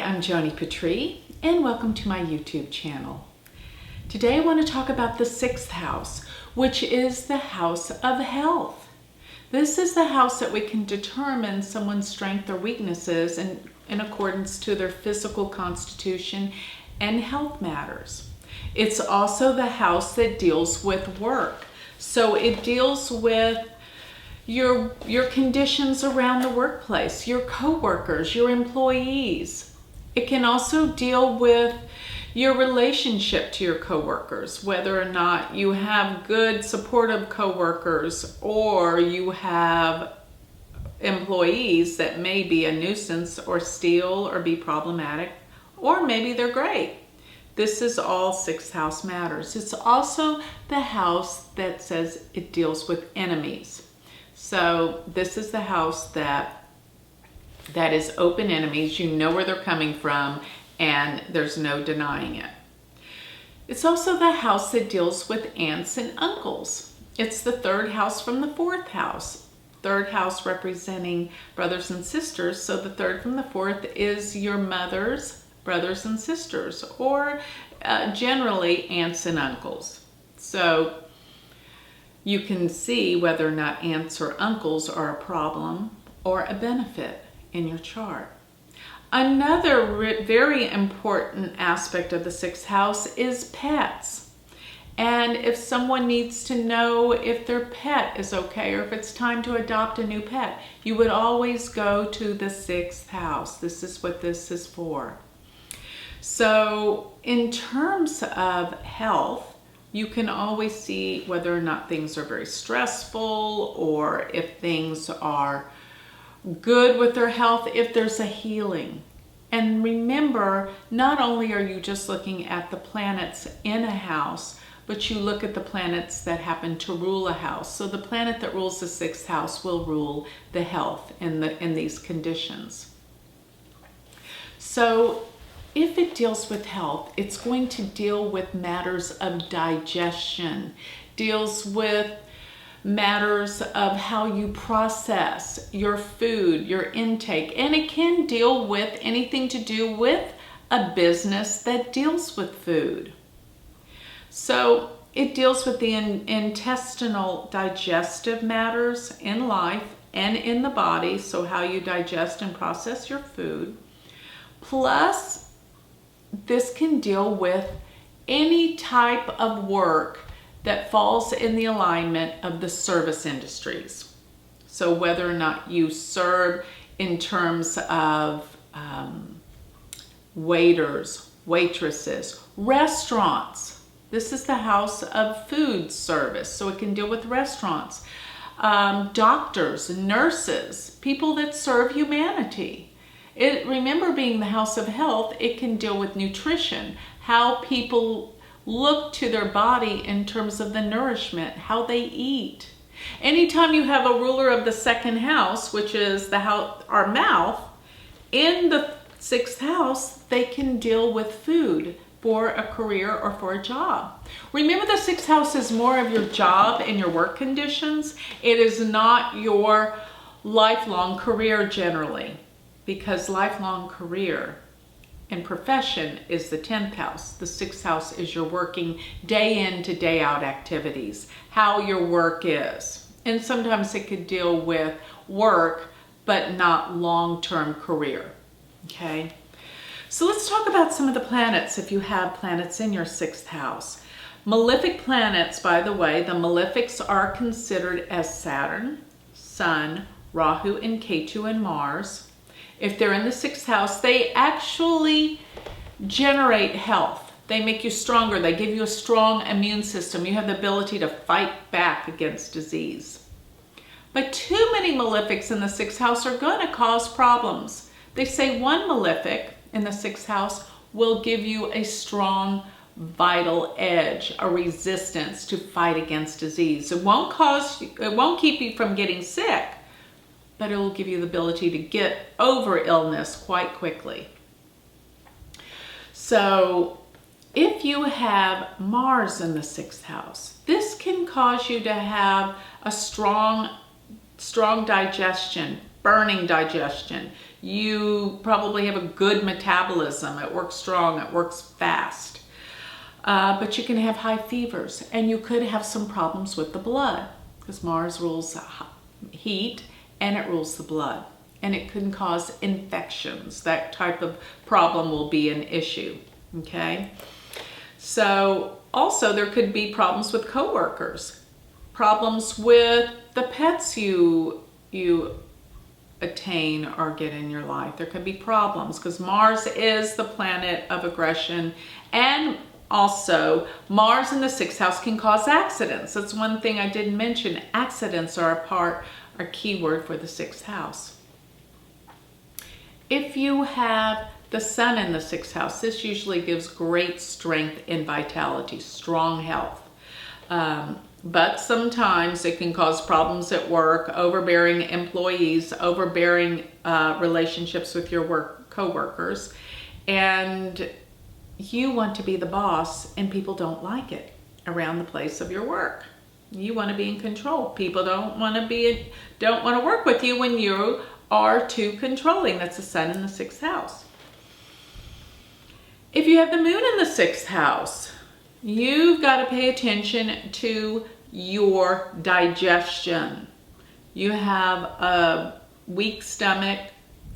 I'm Joni Patry, and welcome to my YouTube channel. Today I want to talk about the 6th house, which is the house of health. This is the house that we can determine someone's strengths or weaknesses in accordance to their physical constitution and health matters. It's also the house that deals with work. So it deals with your conditions around the workplace, your coworkers, your employees. It can also deal with your relationship to your coworkers, whether or not you have good supportive coworkers or you have employees that may be a nuisance or steal or be problematic, or maybe they're great. This is all 6th house matters. It's also the house that says it deals with enemies. So this is the house that is open enemies. You know where they're coming from and there's no denying it. It's also the house that deals with aunts and uncles. It's the 3rd house from the 4th house. 3rd house representing brothers and sisters. So the 3rd from the 4th is your mother's brothers and sisters, or generally aunts and uncles. So you can see whether or not aunts or uncles are a problem or a benefit in your chart. Another very important aspect of the 6th house is pets. And if someone needs to know if their pet is okay or if it's time to adopt a new pet, you would always go to the 6th house. This is what this is for. So in terms of health, you can always see whether or not things are very stressful or if things are good with their health, if there's a healing. And remember, not only are you just looking at the planets in a house, but you look at the planets that happen to rule a house. So the planet that rules the 6th house will rule the health in these conditions. So if it deals with health, it's going to deal with matters of digestion, deals with matters of how you process your food, your intake, and it can deal with anything to do with a business that deals with food. So it deals with the intestinal digestive matters in life and in the body, so how you digest and process your food. Plus, this can deal with any type of work that falls in the alignment of the service industries. So whether or not you serve in terms of waiters, waitresses, restaurants. This is the house of food service, so it can deal with restaurants. Doctors, nurses, people that serve humanity. Remember, being the house of health, it can deal with nutrition, how people look to their body in terms of the nourishment, how they eat. Anytime you have a ruler of the 2nd house, which is the house, our mouth, in the 6th house, they can deal with food for a career or for a job. Remember, the 6th house is more of your job and your work conditions. It is not your lifelong career generally, because lifelong career and profession is the 10th house. The 6th house is your working day in to day out activities, how your work is. And sometimes it could deal with work, but not long-term career, okay? So let's talk about some of the planets if you have planets in your 6th house. Malefic planets, by the way, the malefics are considered as Saturn, Sun, Rahu, and Ketu, and Mars. If they're in the 6th house, they actually generate health. They make you stronger. They give you a strong immune system. You have the ability to fight back against disease. But too many malefics in the 6th house are going to cause problems. They say one malefic in the 6th house will give you a strong vital edge, a resistance to fight against disease. It won't keep you from getting sick, but it will give you the ability to get over illness quite quickly. So if you have Mars in the 6th house, this can cause you to have a strong digestion, burning digestion. You probably have a good metabolism. It works strong, it works fast. But you can have high fevers, and you could have some problems with the blood, because Mars rules heat and it rules the blood, and it can cause infections. That type of problem will be an issue, okay? So also there could be problems with coworkers, problems with the pets you attain or get in your life. There could be problems because Mars is the planet of aggression, and also Mars in the 6th house can cause accidents. That's one thing I didn't mention. Accidents are a key word for the 6th house. If you have the Sun in the 6th house, this usually gives great strength and vitality, strong health. But sometimes it can cause problems at work, overbearing employees, overbearing relationships with your co-workers, and you want to be the boss, and people don't like it around the place of your work. You want to be in control. People don't want to work with you when you are too controlling. That's the Sun in the 6th house. If you have the Moon in the 6th house, you've got to pay attention to your digestion. You have a weak stomach,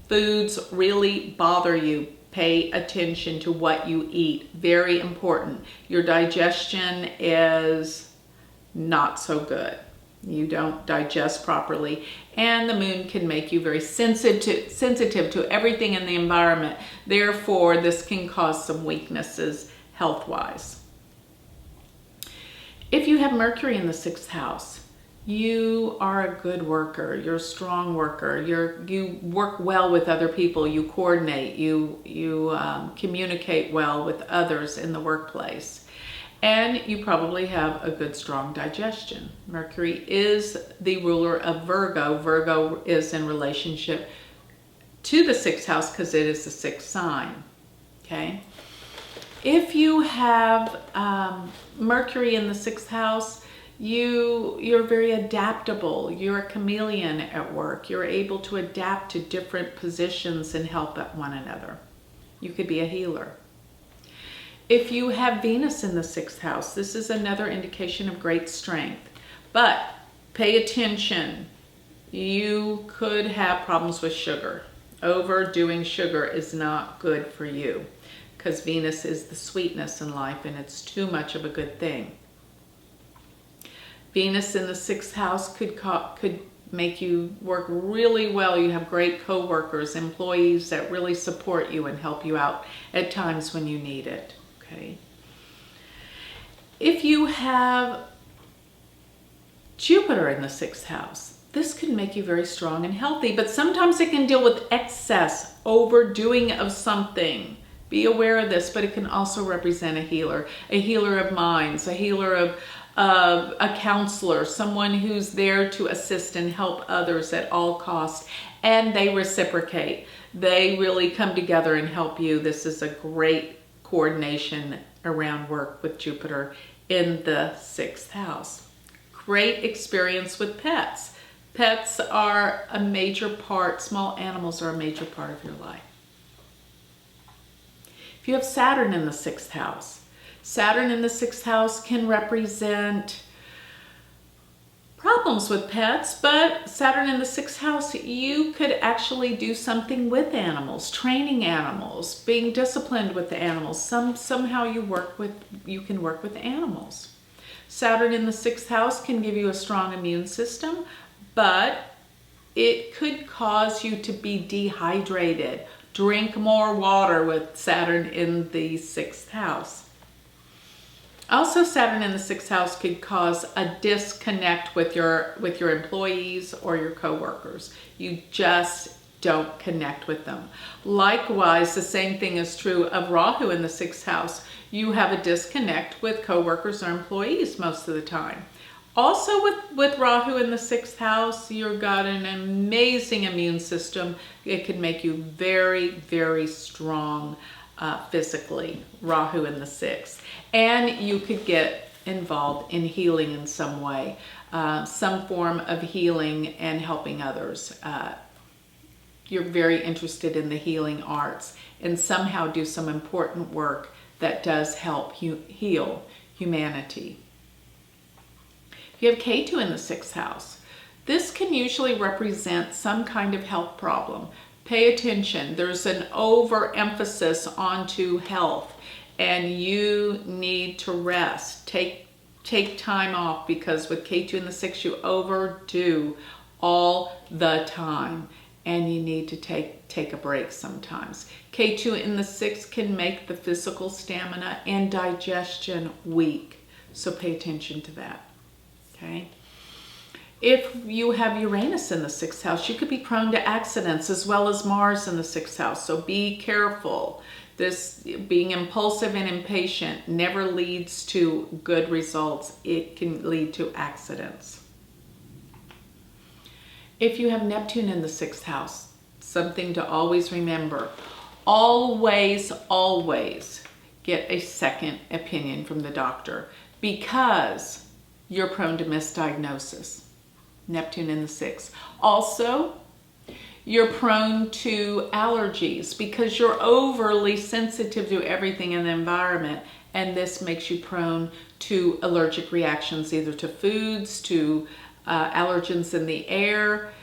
foods really bother you. Pay attention to what you eat. Very important. Your digestion is not so good. You don't digest properly, and the Moon can make you very sensitive to everything in the environment. Therefore, this can cause some weaknesses health-wise. If you have Mercury in the 6th house, you are a good worker. You're a strong worker. You work well with other people. You coordinate. You communicate well with others in the workplace. And you probably have a good, strong digestion. Mercury is the ruler of Virgo. Virgo is in relationship to the 6th house because it is the 6th sign, okay? If you have Mercury in the 6th house, you're very adaptable. You're a chameleon at work. You're able to adapt to different positions and help one another. You could be a healer. If you have Venus in the 6th house, this is another indication of great strength. But pay attention. You could have problems with sugar. Overdoing sugar is not good for you because Venus is the sweetness in life, and it's too much of a good thing. Venus in the 6th house could make you work really well. You have great co-workers, employees that really support you and help you out at times when you need it. Okay. If you have Jupiter in the 6th house, this can make you very strong and healthy, but sometimes it can deal with excess, overdoing of something. Be aware of this, but it can also represent a healer of minds, a healer of a counselor, someone who's there to assist and help others at all costs, and they reciprocate. They really come together and help you. This is a great coordination around work with Jupiter in the 6th house. Great experience with pets. Pets are a major part, small animals are a major part of your life. If you have Saturn in the 6th house, Saturn in the 6th house can represent problems with pets, but Saturn in the 6th house, you could actually do something with animals, training animals, being disciplined with the animals. Somehow you can work with animals. Saturn in the 6th house can give you a strong immune system, but it could cause you to be dehydrated. Drink more water with Saturn in the 6th house. Also, Saturn in the 6th house could cause a disconnect with your employees or your coworkers. You just don't connect with them. Likewise, the same thing is true of Rahu in the 6th house. You have a disconnect with coworkers or employees most of the time. Also with Rahu in the 6th house, you've got an amazing immune system. It could make you very, very strong physically, Rahu in the 6th. And you could get involved in healing in some way, some form of healing and helping others you're very interested in the healing arts and somehow do some important work that does help heal humanity. If you have Ketu in the 6th house, this can usually represent some kind of health problem. Pay attention. There's an overemphasis onto health, and you need to rest. Take time off, because with Ketu in the 6th, you overdo all the time, and you need to take a break sometimes. Ketu in the 6th can make the physical stamina and digestion weak, so pay attention to that. Okay. If you have Uranus in the 6th house, you could be prone to accidents, as well as Mars in the 6th house. So be careful. This being impulsive and impatient never leads to good results. It can lead to accidents. If you have Neptune in the 6th house, something to always remember, always get a second opinion from the doctor, because you're prone to misdiagnosis. Neptune in the 6th. Also, you're prone to allergies because you're overly sensitive to everything in the environment, and this makes you prone to allergic reactions, either to foods, to allergens in the air,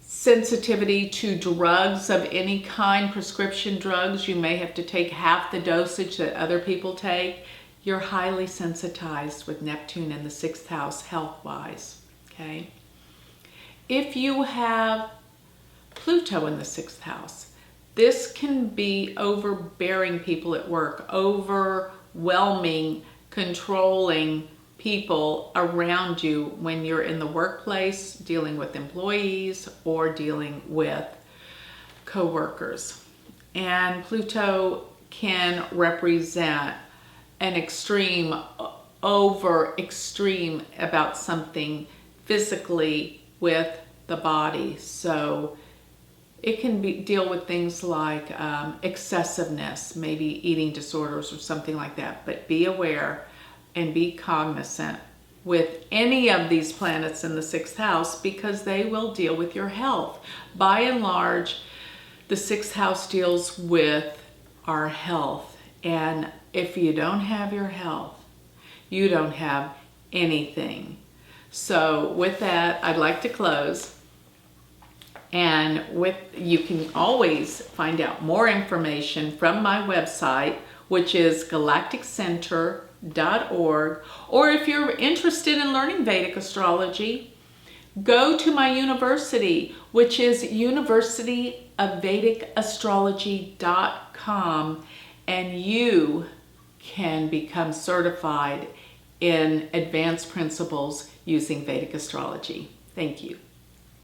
sensitivity to drugs of any kind, prescription drugs. You may have to take half the dosage that other people take. You're highly sensitized with Neptune in the 6th house health-wise. Okay. If you have Pluto in the 6th house, this can be overbearing people at work, overwhelming, controlling people around you when you're in the workplace, dealing with employees or dealing with co-workers. And Pluto can represent an extreme about something physically with the body. So it can deal with things like excessiveness, maybe eating disorders or something like that. But be aware and be cognizant with any of these planets in the 6th house, because they will deal with your health. By and large, the 6th house deals with our health. And if you don't have your health, you don't have anything. So with that, I'd like to close. And you can always find out more information from my website, which is galacticcenter.org. Or if you're interested in learning Vedic astrology, go to my university, which is University of Vedic Astrology.com, and you can become certified in advanced principles using Vedic astrology. Thank you.